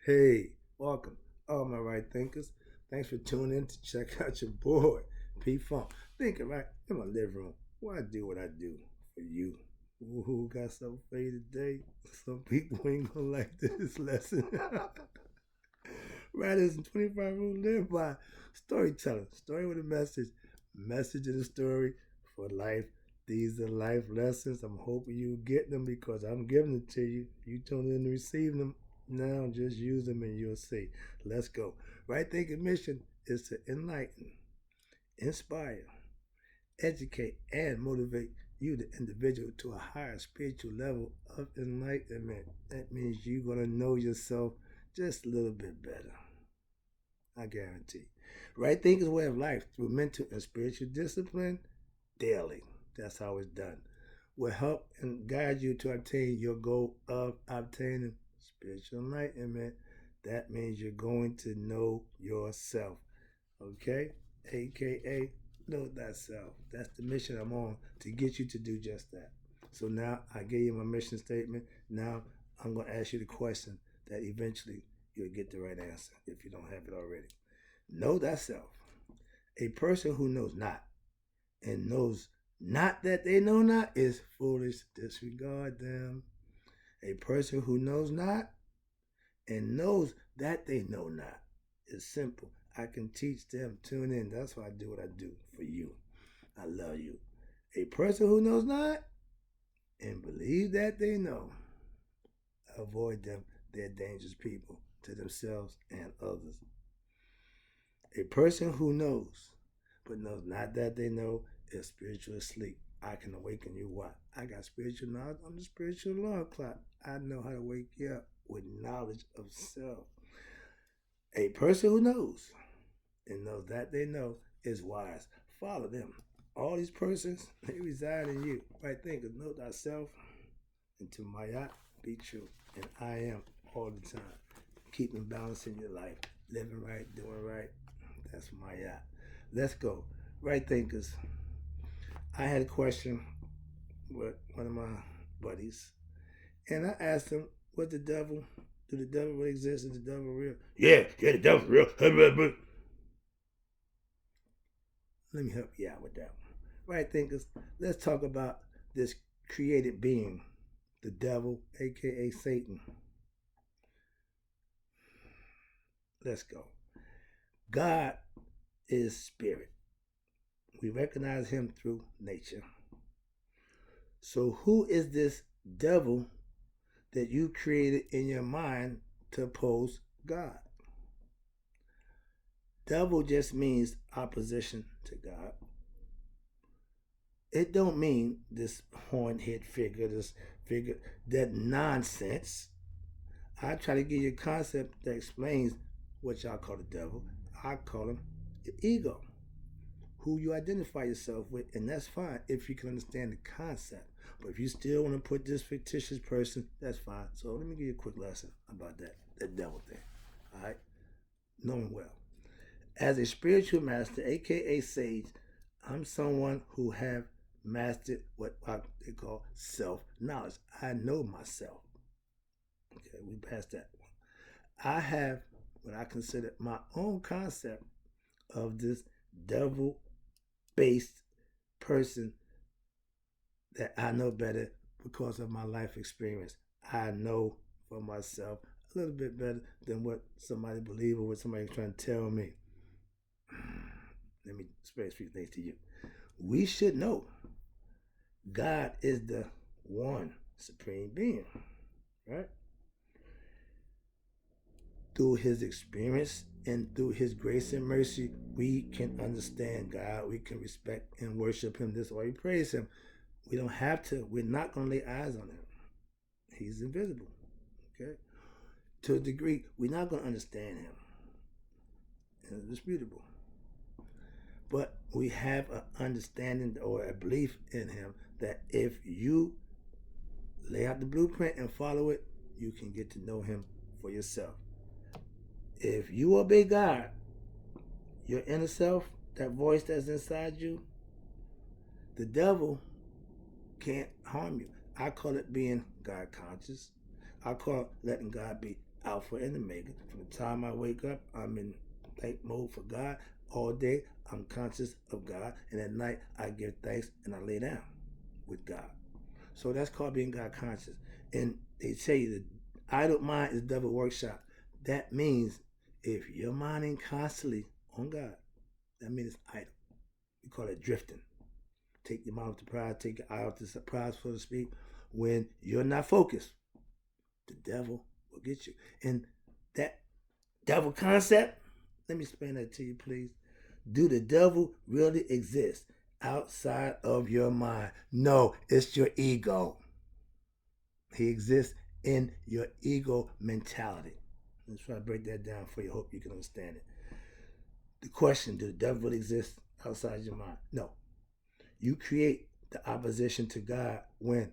Hey, welcome, all my right thinkers. Thanks for tuning in to check out your boy, P Funk. Thinking right in my living room. Why I do what I do for you. Who got something for you today? Some people ain't gonna like this lesson. Right, it's 25 rules live by storytelling. Story with a message. Message in the story for life. These are life lessons. I'm hoping you get them because I'm giving it to you. You tune in to receive them. Now just use them and you'll see. Let's go. Right thinking mission is to enlighten, inspire, educate, and motivate you, the individual, to a higher spiritual level of enlightenment. That means you're going to know yourself just a little bit better. I guarantee. Right thinking is a way of life through mental and spiritual discipline daily. That's how it's done. Will help and guide you to attain your goal of obtaining spiritual enlightenment. That means you're going to know yourself. Okay? AKA know thyself. That's the mission I'm on, to get you to do just that. So now I gave you my mission statement. Now I'm going to ask you the question that eventually you'll get the right answer if you don't have it already. Know thyself. A person who knows not and knows not that they know not is foolish. Disregard them. A person who knows not and knows that they know not is simple. I can teach them. Tune in. That's why I do what I do for you. I love you. A person who knows not and believe that they know, avoid them. They're dangerous people to themselves and others. A person who knows but knows not that they know is spiritual asleep. I can awaken you. What? I got spiritual knowledge. I'm the spiritual alarm clock. I know how to wake you up with knowledge of self. A person who knows and knows that they know is wise. Follow them. All these persons, they reside in you. Right thinkers, know thyself, and to Mayat be true. And I am all the time. Keeping balance in your life. Living right, doing right. That's Mayat. Let's go. Right thinkers. I had a question with one of my buddies, and I asked him, "What the devil? Do the devil really exist? Is the devil real?" Yeah, the devil's real. Let me help you out with that one. Right, thinkers? Let's talk about this created being, the devil, aka Satan. Let's go. God is spirit. We recognize him through nature. So, who is this devil that you created in your mind to oppose God? Devil just means opposition to God. It don't mean this horned-head figure, this figure, that nonsense. I try to give you a concept that explains what y'all call the devil. I call him the ego, who you identify yourself with, and that's fine if you can understand the concept. But if you still want to put this fictitious person, that's fine. So let me give you a quick lesson about that devil thing. All right, knowing well. As a spiritual master, aka sage, I'm someone who have mastered what they call self-knowledge. I know myself. Okay, we passed that one. I have what I consider my own concept of this devil-based person that I know better because of my life experience. I know for myself a little bit better than what somebody believes or what somebody's trying to tell me. Let me explain a few things to you. We should know God is the one supreme being, right? Through his experience and through his grace and mercy, we can understand God. We can respect and worship him. This is why we praise him. We don't have to. We're not going to lay eyes on him. He's invisible. Okay? To a degree, we're not going to understand him. It's indisputable. But we have an understanding or a belief in him that if you lay out the blueprint and follow it, you can get to know him for yourself. If you obey God, your inner self, that voice that's inside you, the devil can't harm you. I call it being God conscious. I call it letting God be Alpha and Omega. From the time I wake up, I'm in thank mode for God. All day, I'm conscious of God. And at night, I give thanks and I lay down with God. So that's called being God conscious. And they say the idle mind is devil workshop. That means if your mind ain't constantly on God, that means it's idle. We call it drifting. Take your mind off the prize, take your eye off the prize, so to speak. When you're not focused, the devil will get you. And that devil concept, let me explain that to you, please. Do the devil really exist outside of your mind? No, it's your ego. He exists in your ego mentality. Let's try to break that down for you. Hope you can understand it. The question, do the devil really exist outside your mind? No. You create the opposition to God when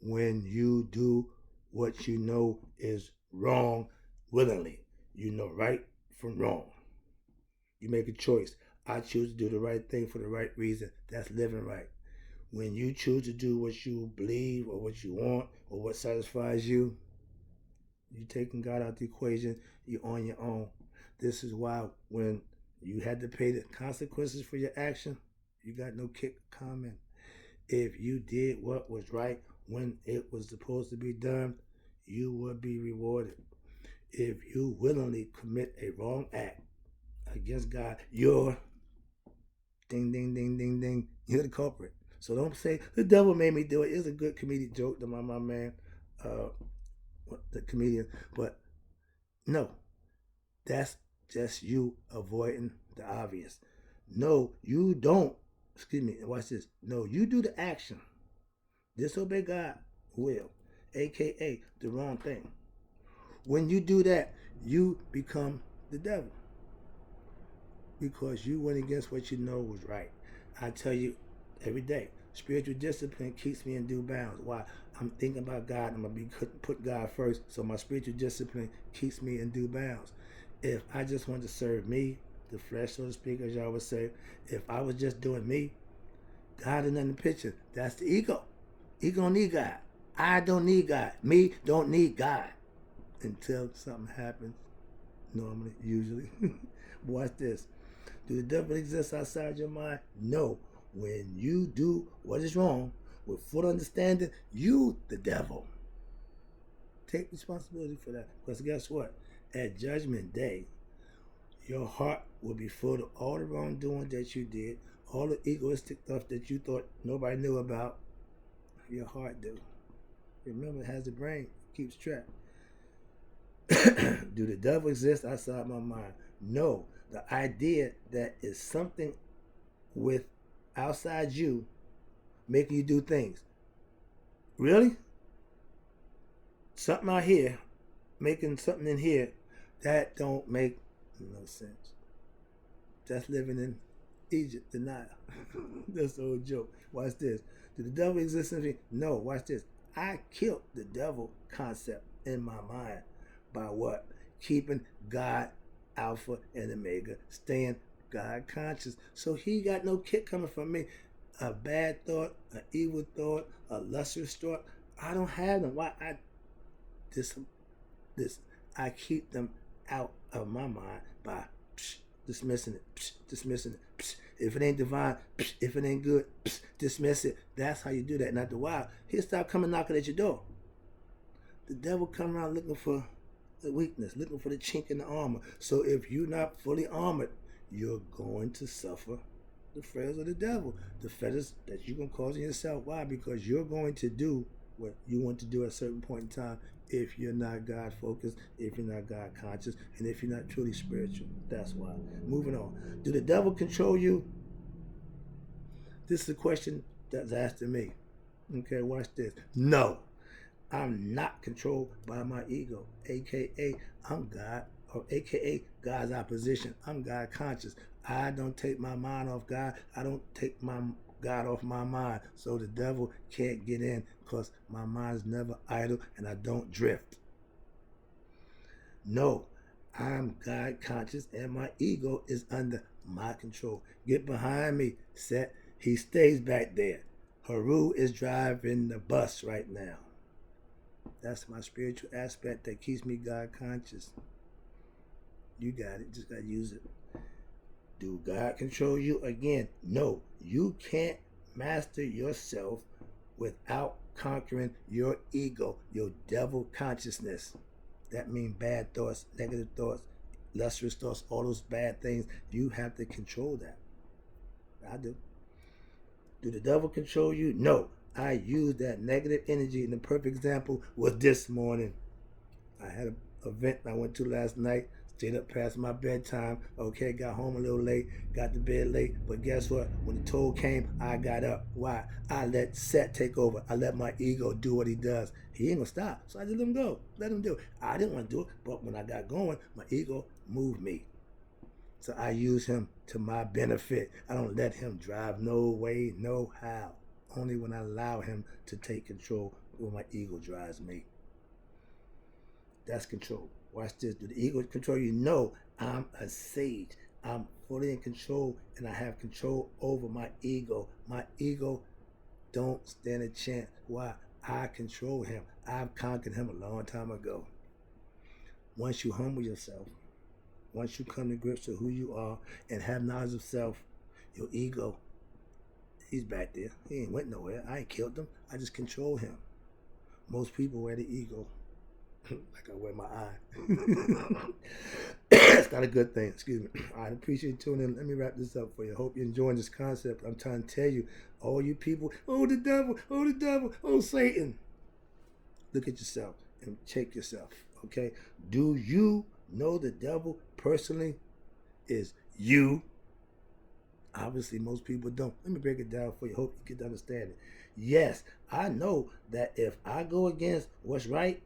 you do what you know is wrong willingly. You know right from wrong. You make a choice. I choose to do the right thing for the right reason. That's living right. When you choose to do what you believe or what you want or what satisfies you, you're taking God out the equation. You're on your own. This is why when you had to pay the consequences for your action, you got no kick comment. If you did what was right when it was supposed to be done, you would be rewarded. If you willingly commit a wrong act against God, you're ding, ding, ding, ding, ding. You're the culprit. So don't say the devil made me do it. It's a good comedic joke to my man, the comedian. But no, that's just you avoiding the obvious. No, you don't. Excuse me. Watch this. No, you do the action. Disobey God will, aka the wrong thing. When you do that, you become the devil because you went against what you know was right. I tell you every day, spiritual discipline keeps me in due bounds. Why? I'm thinking about God. I'm going to put God first. So my spiritual discipline keeps me in due bounds. If I just want to serve me, the flesh, so to speak, as y'all would say, if I was just doing me, God is not in the picture. That's the ego. Ego don't need God. I don't need God. Me don't need God. Until something happens, normally, usually. Watch this. Do the devil exist outside your mind? No. When you do what is wrong with full understanding, you the devil. Take responsibility for that. Because guess what? At Judgment Day, your heart will be full of all the wrongdoing that you did, all the egoistic stuff that you thought nobody knew about. Your heart do. Remember, it has a brain, keeps track. Do the devil exist outside my mind? No. The idea that is something with outside you making you do things. Really? Something out here making something in here that don't make no sense. That's living in Egypt, denial. That's the old joke. Watch this. Do the devil exist in me? No. Watch this. I killed the devil concept in my mind by what? Keeping God Alpha and Omega, staying God conscious. So he got no kick coming from me. A bad thought, an evil thought, a lustrous thought, I don't have them. Why? This I keep them out of my mind by dismissing it, dismissing it. If it ain't divine, if it ain't good, dismiss it. That's how you do that. And after a while, he'll start coming knocking at your door. The devil come around looking for the weakness, looking for the chink in the armor. So if you're not fully armored, you're going to suffer the fetters of the devil, the fetters that you're going to cause in yourself. Why? Because you're going to do what you want to do at a certain point in time if you're not God focused, if you're not God conscious, and if you're not truly spiritual. That's why. Moving on. Do the devil control you? This is a question that's asked to me. Okay, watch this. No. I'm not controlled by my ego, aka I'm God, or aka God's opposition. I'm God conscious. I don't take my mind off God. I don't take my God off my mind. So the devil can't get in because my mind is never idle and I don't drift. No, I'm God conscious and my ego is under my control. Get behind me, Set. He stays back there. Haru is driving the bus right now. That's my spiritual aspect that keeps me God conscious. You got it. Just got to use it. Do God control you? Again, no. You can't master yourself without conquering your ego, your devil consciousness. That means bad thoughts, negative thoughts, lustrous thoughts, all those bad things. You have to control that. I do. Do the devil control you? No. I use that negative energy, and the perfect example was this morning. I had an event I went to last night, stayed up past my bedtime. Okay, got home a little late, got to bed late, but guess what? When the toll came, I got up. Why? I let Set take over. I let my ego do what he does. He ain't gonna stop, so I just let him go. Let him do it. I didn't want to do it, but when I got going, my ego moved me. So I use him to my benefit. I don't let him drive no way, no how. Only when I allow him to take control when my ego drives me. That's control. Watch this. Do the ego control you? No, I'm a sage. I'm fully in control, and I have control over my ego. My ego don't stand a chance. Why? I control him. I've conquered him a long time ago. Once you humble yourself, once you come to grips with who you are and have knowledge of self, your ego, he's back there. He ain't went nowhere. I ain't killed him. I just control him. Most people wear the ego like I wear my eye. It's not a good thing. Excuse me. I appreciate you tuning in. Let me wrap this up for you. I hope you're enjoying this concept. I'm trying to tell you, all you people, oh, the devil, oh, Satan. Look at yourself and check yourself, okay? Do you know the devil personally is you? Obviously, most people don't. Let me break it down for you. Hope you get to understand it. Yes, I know that if I go against what's right,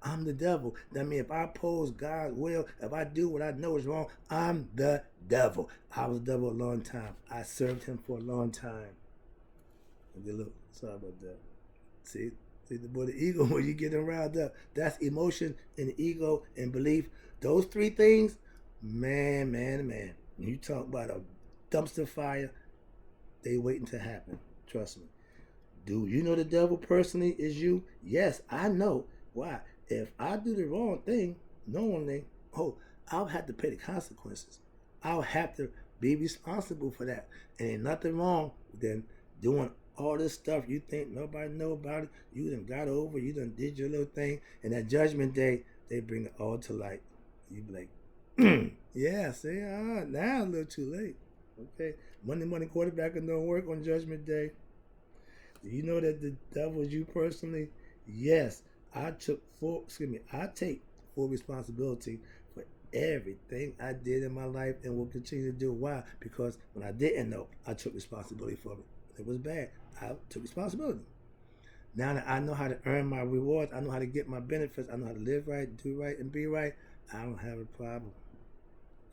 I'm the devil. That means if I oppose God's will, if I do what I know is wrong, I'm the devil. I was the devil a long time. I served him for a long time. Okay, look, sorry about that. See the boy, the ego, when you get them riled up, that's emotion and ego and belief. Those three things, man. When you talk about a dumpster fire, they waiting to happen. Trust me. Do you know the devil personally is you? Yes, I know. Why? If I do the wrong thing, knowingly, I'll have to pay the consequences. I'll have to be responsible for that. And ain't nothing wrong with then doing all this stuff you think nobody know about it. You done got over, you done did your little thing. And that judgment day, they bring it all to light. You be like, yeah, see, now a little too late. Okay, Monday quarterbacking don't work on judgment day. Do you know that the devil is you personally? Yes, I take full responsibility for everything I did in my life and will continue to do. Why? Because when I didn't know, I took responsibility for it. It was bad. I took responsibility. Now that I know how to earn my rewards, I know how to get my benefits, I know how to live right, do right, and be right, I don't have a problem.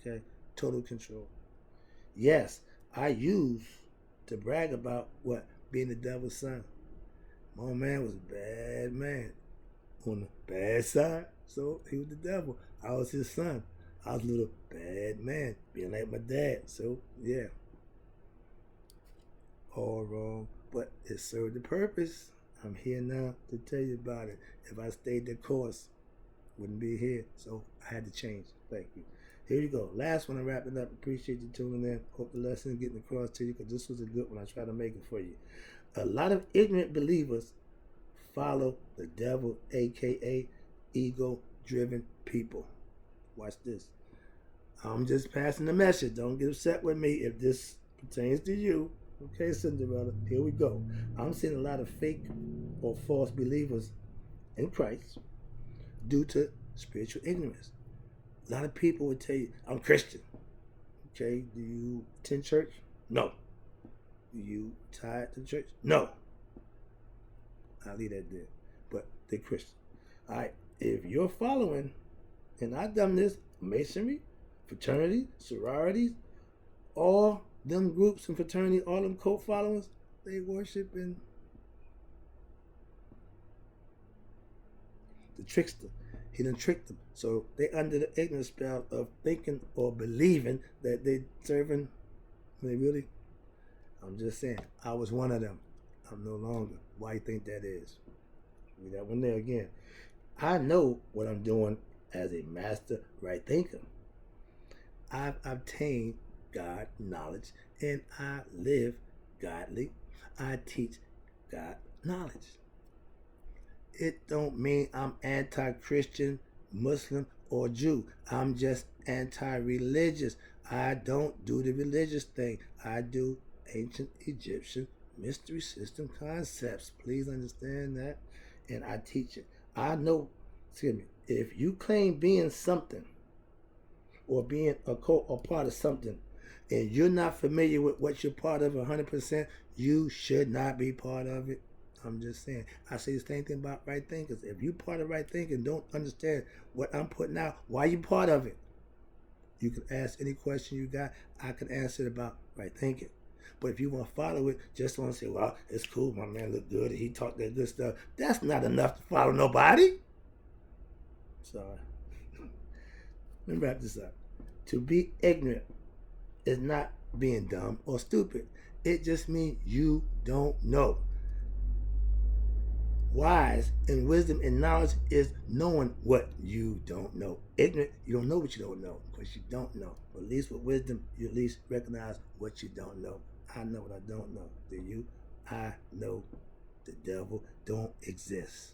Okay? Total control. Yes, I used to brag about what? Being the devil's son. My man was a bad man on the bad side, so he was the devil. I was his son. I was a little bad man, being like my dad. So yeah, all wrong, but it served the purpose. I'm here now to tell you about it. If I stayed the course, wouldn't be here. So I had to change. Thank you. Here you go. Last one, I'm wrapping up. Appreciate you tuning in. Hope the lesson is getting across to you, because this was a good one. I try to make it for you. A lot of ignorant believers follow the devil, aka ego-driven people. Watch this. I'm just passing the message. Don't get upset with me if this pertains to you. Okay, Cinderella, here we go. I'm seeing a lot of fake or false believers in Christ due to spiritual ignorance. A lot of people would tell you, I'm Christian. Okay, do you attend church? No. Do you tie to church? No. I'll leave that there. But they're Christian. All right, if you're following, and I've done this, masonry, fraternity, sororities, all them groups and fraternity, all them cult followers, they worship in the trickster. He done tricked them. So they under the ignorant spell of thinking or believing that they serving. They really, I'm just saying, I was one of them. I'm no longer. Why you think that is? Read that one there again. I know what I'm doing as a master right thinker. I've obtained God knowledge and I live godly. I teach God knowledge. It don't mean I'm anti-Christian, Muslim, or Jew. I'm just anti-religious. I don't do the religious thing. I do ancient Egyptian mystery system concepts. Please understand that. And I teach it. I know, excuse me, if you claim being something or being a part of something and you're not familiar with what you're part of 100%, you should not be part of it. I'm just saying. I say the same thing about right thinkers. If you part of right thinking, don't understand what I'm putting out, why you part of it? You can ask any question you got. I can answer it about right thinking. But if you want to follow it, just want to say, well, it's cool, my man looked good, he talked that good stuff. That's not enough to follow nobody. Sorry. Let me wrap this up. To be ignorant is not being dumb or stupid. It just means you don't know. Wise and wisdom and knowledge is knowing what you don't know. Ignorant, you don't know what you don't know because you don't know. But at least with wisdom, you at least recognize what you don't know. I know what I don't know. Do you? I know the devil don't exist.